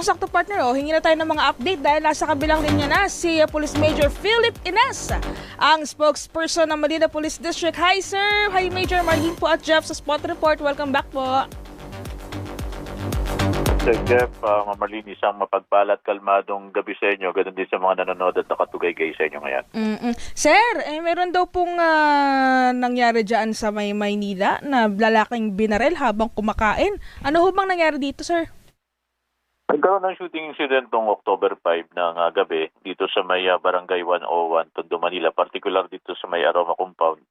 Saktong-sakto partner, hingi na tayo ng mga update dahil nasa kabilang linya na si Police Major Philip Ines, ang spokesperson ng Manila Police District. Hi sir! Hi Major Marlene po at Jeff sa Spot Report. Welcome back po. Sir Jeff, Marlene, isang mapagpalat, kalmadong gabi sa inyo. Ganun din sa mga nanonood at nakatugay-gay sa inyo ngayon. Sir, meron daw pong nangyari dyan sa Maynila na lalaking binarel habang kumakain. Ano ho bang nangyari dito, sir? Nagkaroon ng shooting incident noong October 5 ng gabi dito sa may Barangay 101, Tondo, Manila, particular dito sa may Aroma Compound,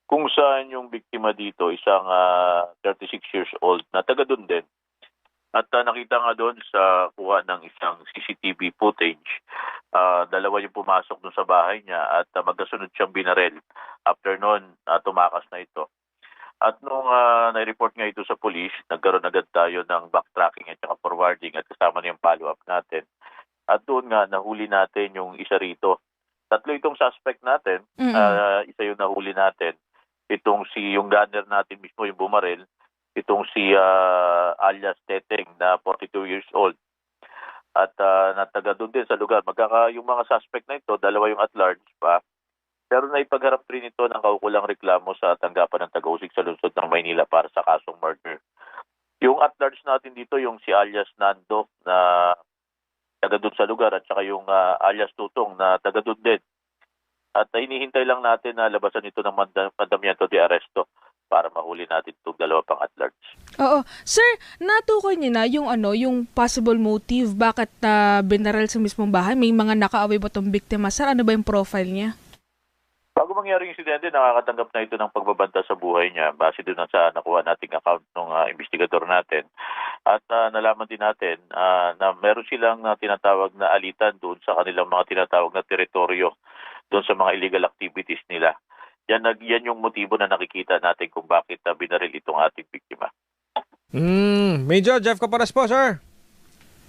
kung saan yung biktima dito, isang 36 years old na taga doon din. At nakita nga doon sa kuha ng isang CCTV footage, dalawa yung pumasok doon sa bahay niya at magkasunod siyang binarel. After noon, tumakas na ito. At nung na-report nga ito sa police, nagkaroon agad tayo ng backtracking at saka forwarding at kasama na yung follow-up natin. At doon nga, nahuli natin yung isa rito. Tatlo itong suspect natin, isa yung nahuli natin. Itong yung gunner natin mismo, yung bumarel. Itong si alias Teteng na 42 years old. At nataga doon din sa lugar. Yung mga suspect na ito, dalawa yung at large pa. Pero naipagharap rin ito ng kaukulang reklamo sa tanggapan ng Taga-Usig sa lungsod ng Maynila para sa kasong murder. Yung at large natin dito, yung si alias Nando na taga doon sa lugar at saka yung alias Tutong na taga doon din. At hinihintay lang natin na labasan ito ng mandamiento de arresto para mahuli natin itong dalawa pang at large. Oo. Sir, natukoy niyo na yung possible motive bakit binarel sa mismong bahay? May mga nakaaway ba itong biktima? Sir, ano ba yung profile niya? Bago mangyari yung insidente, nakakatanggap na ito ng pagbabanta sa buhay niya base doon sa nakuha nating account ng investigador natin. At nalaman din natin na meron silang tinatawag na alitan doon sa kanilang mga tinatawag na teritoryo doon sa mga illegal activities nila. Yan yung motibo na nakikita natin kung bakit binaril itong ating biktima. Major Jeff Caparas po, sir.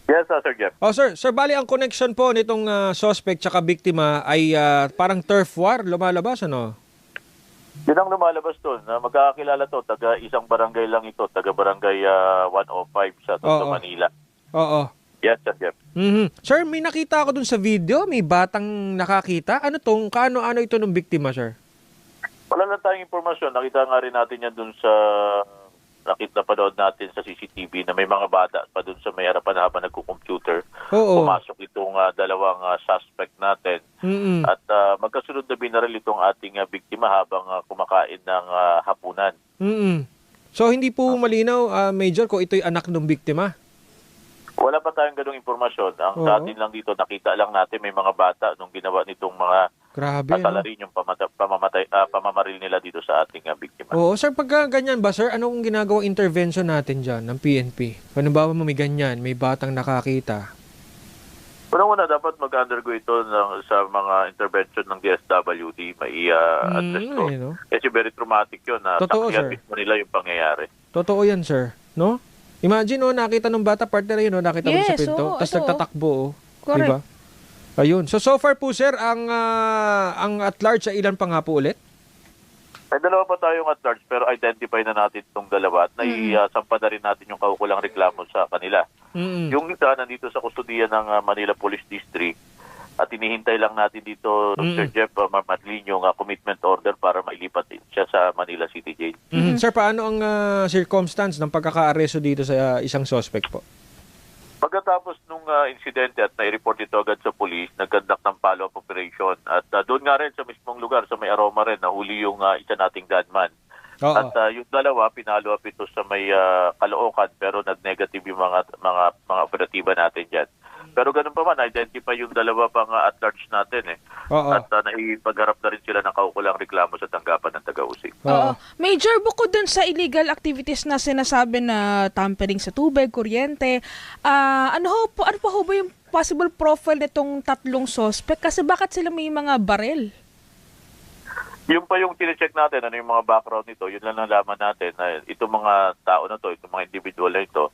Yes, Sir Jeff. Sir, bali ang connection po nitong suspect tsaka biktima ay parang turf war lumalabas, ano? Yun ang lumalabas doon. Magkakakilala to, taga isang barangay lang ito, taga barangay 105 sa Tondo, Manila. Oo. Yes, Sir Jeff. Sir, may nakita ako dun sa video, may batang nakakita. Ano ito ng biktima, sir? Wala lang tayong impormasyon. Nakita nga rin natin yan dun sa napanood natin sa CCTV na may mga bata pa dun sa may harapan habang nagko-computer. Oo. Pumasok itong dalawang suspect natin. At magkasunod na binaril itong ating biktima habang kumakain ng hapunan. So hindi po malinaw, Major, kung ito'y anak ng biktima? Wala pa tayong ganung impormasyon. Ang sa atin lang dito, nakita lang natin may mga bata nung ginawa nitong mga kasalarin yung pamamaril nila dito sa ating biktima. Oo, sir, pagka ganyan ba, sir, anong ginagawang intervention natin dyan ng PNP? Kung ba may ganyan, may batang nakakita? Unang-una, dapat mag-undergo ito sa mga intervention ng DSWD, may address to. Kasi very traumatic yun. Sakyan mismo nila yung pangyayari. Totoo yan, sir. No? Imagine, nakita ng bata, partner yun, nakita mo sa pinto, tapos nagtatakbo. Correct. Diba? Ayun. So far po, sir, ang at large ay ilan pa nga po ulit? Ay, dalawa pa tayong at large, pero identify na natin itong dalawa at naisampa na rin natin yung kaukulang reklamo sa kanila. Yung isa nandito sa kustudiya ng Manila Police District at inihintay lang natin dito, Sir Jeff Marlene, yung commitment order para mailipat siya sa Manila City Jail. Sir, paano ang circumstance ng pagkaka-aresto dito sa isang suspect po? Pagkatapos nung insidente at nai-report ito agad sa police, nag-conduct ng follow-up operation. At doon nga rin sa mismong lugar, sa may Aroma rin, nahuli yung isa nating gunman. At yung dalawa, pinalo-up ito sa may Caloocan, pero nag-negative yung mga operatiba natin dyan. Pero ganun pa man, identify yung dalawa pang at large natin. At naipagharap na rin sila ng kaukulang reklamo sa tanggapan ng Taga-Usig. Major, bukod dun sa illegal activities na sinasabi na tampering sa tubig, kuryente, ano pa ho ba yung possible profile nitong tatlong suspect? Kasi bakit sila may mga barel? Yung pa yung tine-check natin, ano yung mga background nito, yun lang nalaman natin na itong mga tao na to, itong mga individual na ito,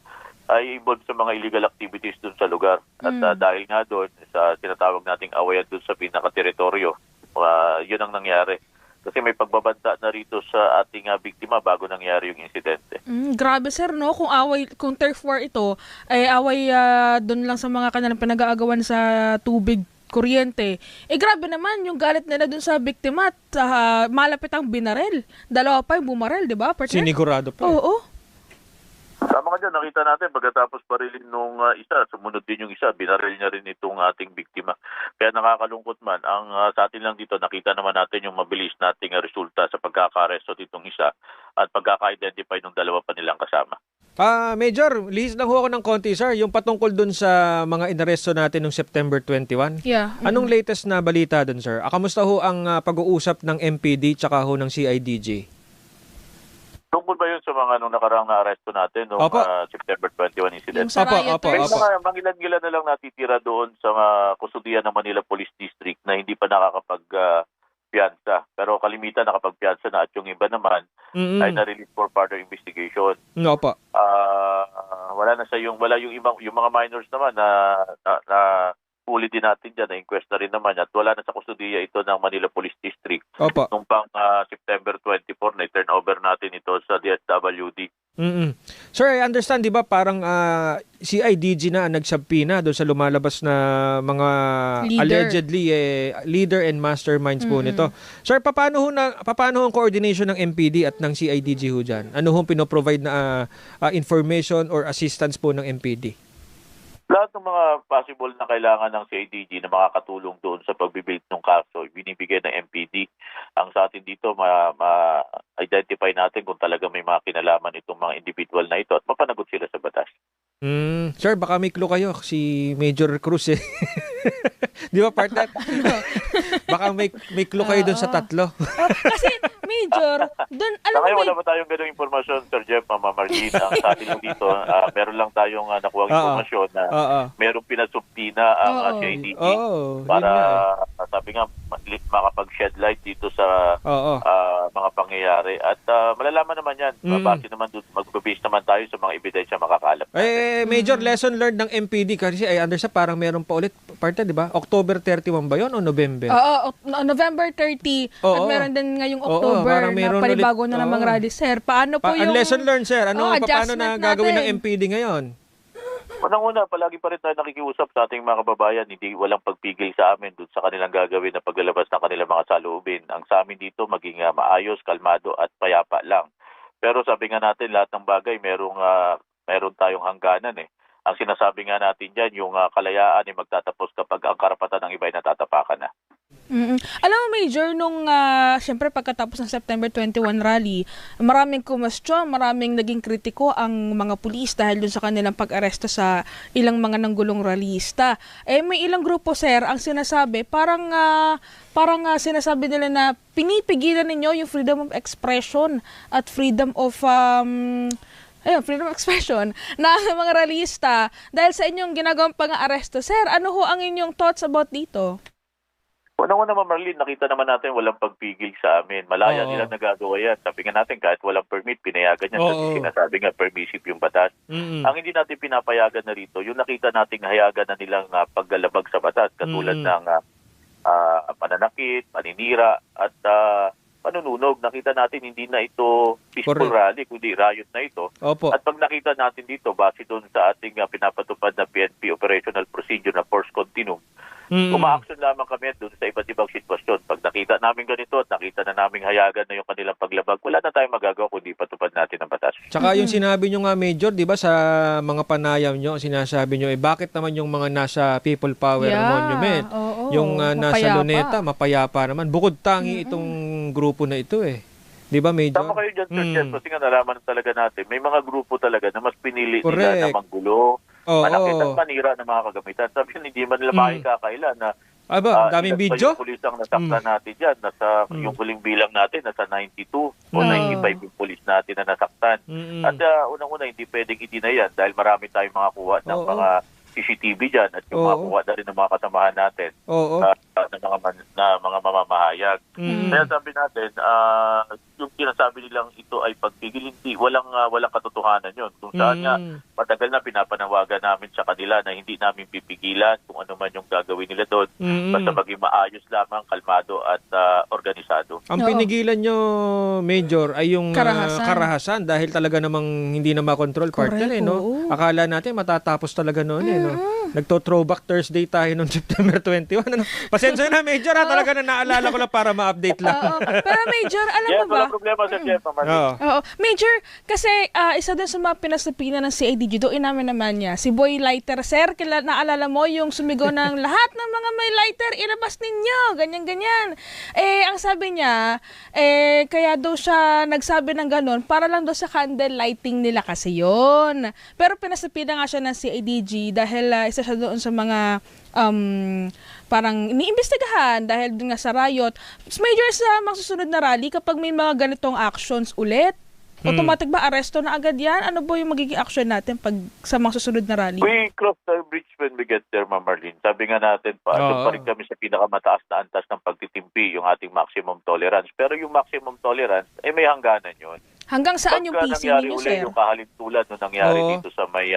ay involved sa mga illegal activities dun sa lugar. At dahil nga doon, sa tinatawag nating awayan dun sa pinaka-teritoryo, yun ang nangyari. Kasi may pagbabanta na rito sa ating biktima bago nangyari yung insidente. Grabe sir, no? Kung turf war ito, ay away doon lang sa mga kanilang pinag-aagawan sa tubig, kuryente. Grabe naman yung galit nila doon sa biktima at malapit ang binarel. Dalawa pa yung bumarel, di ba, partner? Sinigurado pa. Oo. Tama ka dyan, nakita natin pagkatapos barilin nung isa, sumunod din yung isa, binaril niya rin itong ating biktima. Kaya nakakalungkot man, ang sa atin lang dito, nakita naman natin yung mabilis nating resulta sa pagkaka-arresto ditong isa at pagkaka-identify ng dalawa pa nilang kasama. Major, lihis lang ho ako ng konti, sir. Yung patungkol dun sa mga inaresto natin noong September 21. Yeah. Anong latest na balita dun, sir? Kamusta ho ang pag-uusap ng MPD tsaka ho ng CIDG? Tungkol ba yun sa mga nung nakaraang na-arresto natin noong Opo. September 21 incident? Yung sa rioters. May mga mangilan-gilan na lang natitira doon sa kustudiya ng Manila Police District na hindi pa nakakapag-piyansa. Pero kalimitan nakapag-piyansa na at yung iba naman ay na-release for further investigation. Opo. Wala yung mga minors naman na huli din natin dyan, na-inquest na rin naman at wala na sa kustudiya ito ng Manila Police District. Opo. Nung pang September 24 na i-turn over natin ito sa DSWD. Sir, I understand, di ba, parang CIDG na ang nagsabpina doon sa lumalabas na mga Leader. allegedly leader and masterminds po nito. Sir, paano ang coordination ng MPD at ng CIDG ho dyan? Ano hong pinoprovide na information or assistance po ng MPD? Lahat ng mga possible na kailangan ng CIDG na makakatulong doon sa pagbibuild ng kaso, binibigay ng MPD. Ang sa atin dito, ma-identify natin kung talaga may mga kinalaman itong mga individual na ito at mapanagot sila sa batas. Sir, baka may clue kayo, si Major Cruz eh. Di ba, partner? Baka may clue kayo doon sa tatlo. Kasi, Major, doon, alam Sa ngayon, mo, wala pa tayong ganung impormasyon, Sir Jeff, Mama Marlene. Ang sa atin dito, meron lang tayong nakuha impormasyon na merong pinasubtina ang CIDG para, sabi nga, makapag-shed light dito sa mga pangyayari. At malalaman naman yan. Base naman doon, mag-base naman tayo sa mga ebidensya makakalap natin. Major lesson learned ng MPD kasi I understand parang meron pa ulit, partner, di ba? October 31 ba yun o November? Oo, November 30 at meron din ngayong October na panibago na namang rally. Sir, paano po yung... lesson learned, sir. Paano na gagawin ng MPD ngayon? Unang-una, palagi pa rin tayo nakikiusap sa ating mga kababayan. Hindi walang pagpigil sa amin doon sa kanilang gagawin na paglalabas ng kanilang mga saloobin. Ang sa amin dito, maging maayos, kalmado at payapa lang. Pero sabi nga natin, lahat ng bagay meron tayong hangganan eh. Ang sinasabi nga natin dyan, yung kalayaan ay magtatapos kapag ang karapatan ng iba ay natatapakan na. Alam mo, Major, nung syempre pagkatapos ng September 21 rally, maraming kumastyon, maraming naging kritiko ang mga pulis dahil dun sa kanilang pag-aresto sa ilang mga nanggulong rallyista. May ilang grupo, sir, ang sinasabi, parang sinasabi nila na pinipigilan ninyo yung freedom of expression at freedom of expression na mga rallyista dahil sa inyong ginagawang pang-aresto. Sir, ano ho ang inyong thoughts about dito? Unang-una, Ma'am Marlene, nakita naman natin walang pagpigil sa amin. Malaya nila nagagawa yan. Sabi nga natin, kahit walang permit, pinayagan yan. Kasi sinasabi nga, permissive yung batas. Ang hindi natin pinapayagan na rito, yung nakita nating hayagan na nilang paglalabag sa batas, katulad ng pananakit, paninira, at panununog. Nakita natin hindi na ito peaceful rally, kundi riot na ito. Opo. At pag nakita natin dito, base doon sa ating pinapatupad na PNP operational procedure na force continuum, uma-action lamang kami doon sa iba't ibang sitwasyon. Pag nakita namin ganito at nakita na namin hayagan na yung kanilang paglabag, wala na tayong magagawa kundi patupad natin ang batas. Tsaka yung sinabi nyo nga, Major, di ba sa mga panayam nyo, sinasabi nyo, bakit naman yung mga nasa People Power Monument, yung nasa Luneta, mapayapa naman. Bukod tangi itong grupo na ito eh. Di ba, Major? Tama kayo dyan, Sir Jeff, kasi nga nalaman talaga natin, may mga grupo talaga na mas pinili nila na manggulo, manakit at manira ng mga kagamitan. Sabi yun, hindi man nila makikakailan na daming video? Yung pulis ang nasaktan natin dyan. Yung huling bilang natin, nasa 92 o 95 yung pulis natin na nasaktan. At unang-una, hindi pwedeng i-deny yan dahil marami tayong mga kuha ng mga CCTV dyan at yung mga kuha na rin ng mga kasamahan natin na mga mamamahayag. Mm. Kaya sabi natin, yung sinasabi nilang ito ay pagpigil, hindi, walang katotohanan yun. Kung saan nga, matagal na pinapanawagan namin sa kanila na hindi namin pipigilan kung ano man yung gagawin nila doon. Basta maging maayos lamang, kalmado at organisado. Ang Oo. pinigilan nyo, Major, ay yung karahasan dahil talaga namang hindi na makontrol partner, Correct, no? oo. Akala natin matatapos talaga noon, no? Nagto-throwback Thursday tayo noong September 21. Ano? Pasensya na, Major, talaga na naalala ko lang para ma-update lang. Oo. Pero Major, alam Yes, mo ba? walang problema sa Jeff, Marlene. Oo. Oo. Major, kasi isa din sa mga pinasapina ng CIDG, doon namin naman niya, si Boy Lighter, sir, naalala mo yung sumigaw ng lahat ng mga may lighter, ilabas ninyo, ganyan-ganyan. Ang sabi niya, kaya daw siya nagsabi ng ganun, para lang daw sa candle lighting nila kasi yon. Pero pinasapina nga siya ng CIDG dahil isa siya doon sa mga parang iniimbestigahan dahil dun nga sa riot. Major, sa mga susunod na rally, kapag may mga ganitong actions ulit, automatic ba aresto na agad yan? Ano po yung magiging action natin pag sa mga susunod na rally? We cross the bridge when we get there, Ma'am Marlene. Sabi nga natin, doon pa rin kami sa pinakamataas na antas ng pagtitimpi, yung ating maximum tolerance. Pero yung maximum tolerance, may hangganan yun. Hanggang saan yung PC ninyo, sir? Yung kahalintulad nung nangyari dito sa may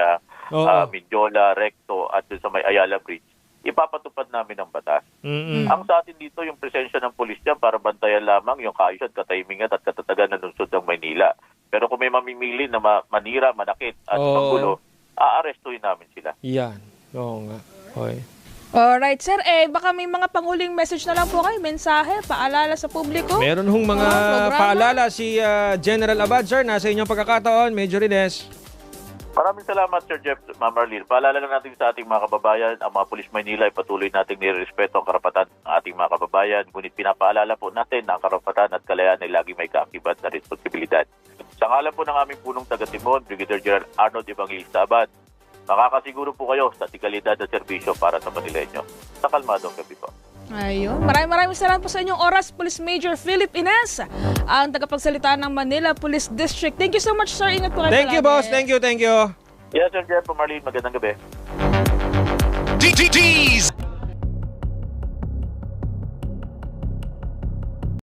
Mindiola, Recto at sa may Ayala Bridge, ipapatupad namin ang batas. Ang sa atin dito, yung presensya ng pulis dyan para bantayan lamang yung kaayusan, katimingan at katatagan ng lungsod ng Maynila. Pero kung may mamimili na manira, manakit at magulo, aarestuhin namin sila. Yan. Oo nga. Okay. Alright, sir. Baka may mga panghuling message na lang po kayo, mensahe, paalala sa publiko. Meron hong mga programa. paalala si General Abad, sir. Nasa inyong pagkakataon, Major Ines. Maraming salamat, Sir Jeff, Ma'am Marlene. Paalala lang natin sa ating mga kababayan, ang mga pulis Maynila ay patuloy nating nirespeto ang karapatan ng ating mga kababayan. Ngunit pinapaalala po natin na ang karapatan at kalayaan ay lagi may kaakibat na responsibilidad. Sa ngalan po ng aming punong taga-Timon, Brigadier General Arnold Evangelista Abad, makakasiguro po kayo sa tikalidad at serbisyo para sa Manileño. Sa kalmadong gabi po. Ayun. Maraming salamat po sa inyong oras, Police Major Philip Ines, ang tagapagsalita ng Manila Police District. Thank you so much, sir. Ingat po kayo Thank you, palagi. boss. Thank you. Yes, Sir Jeff, Marlene. Magandang gabi.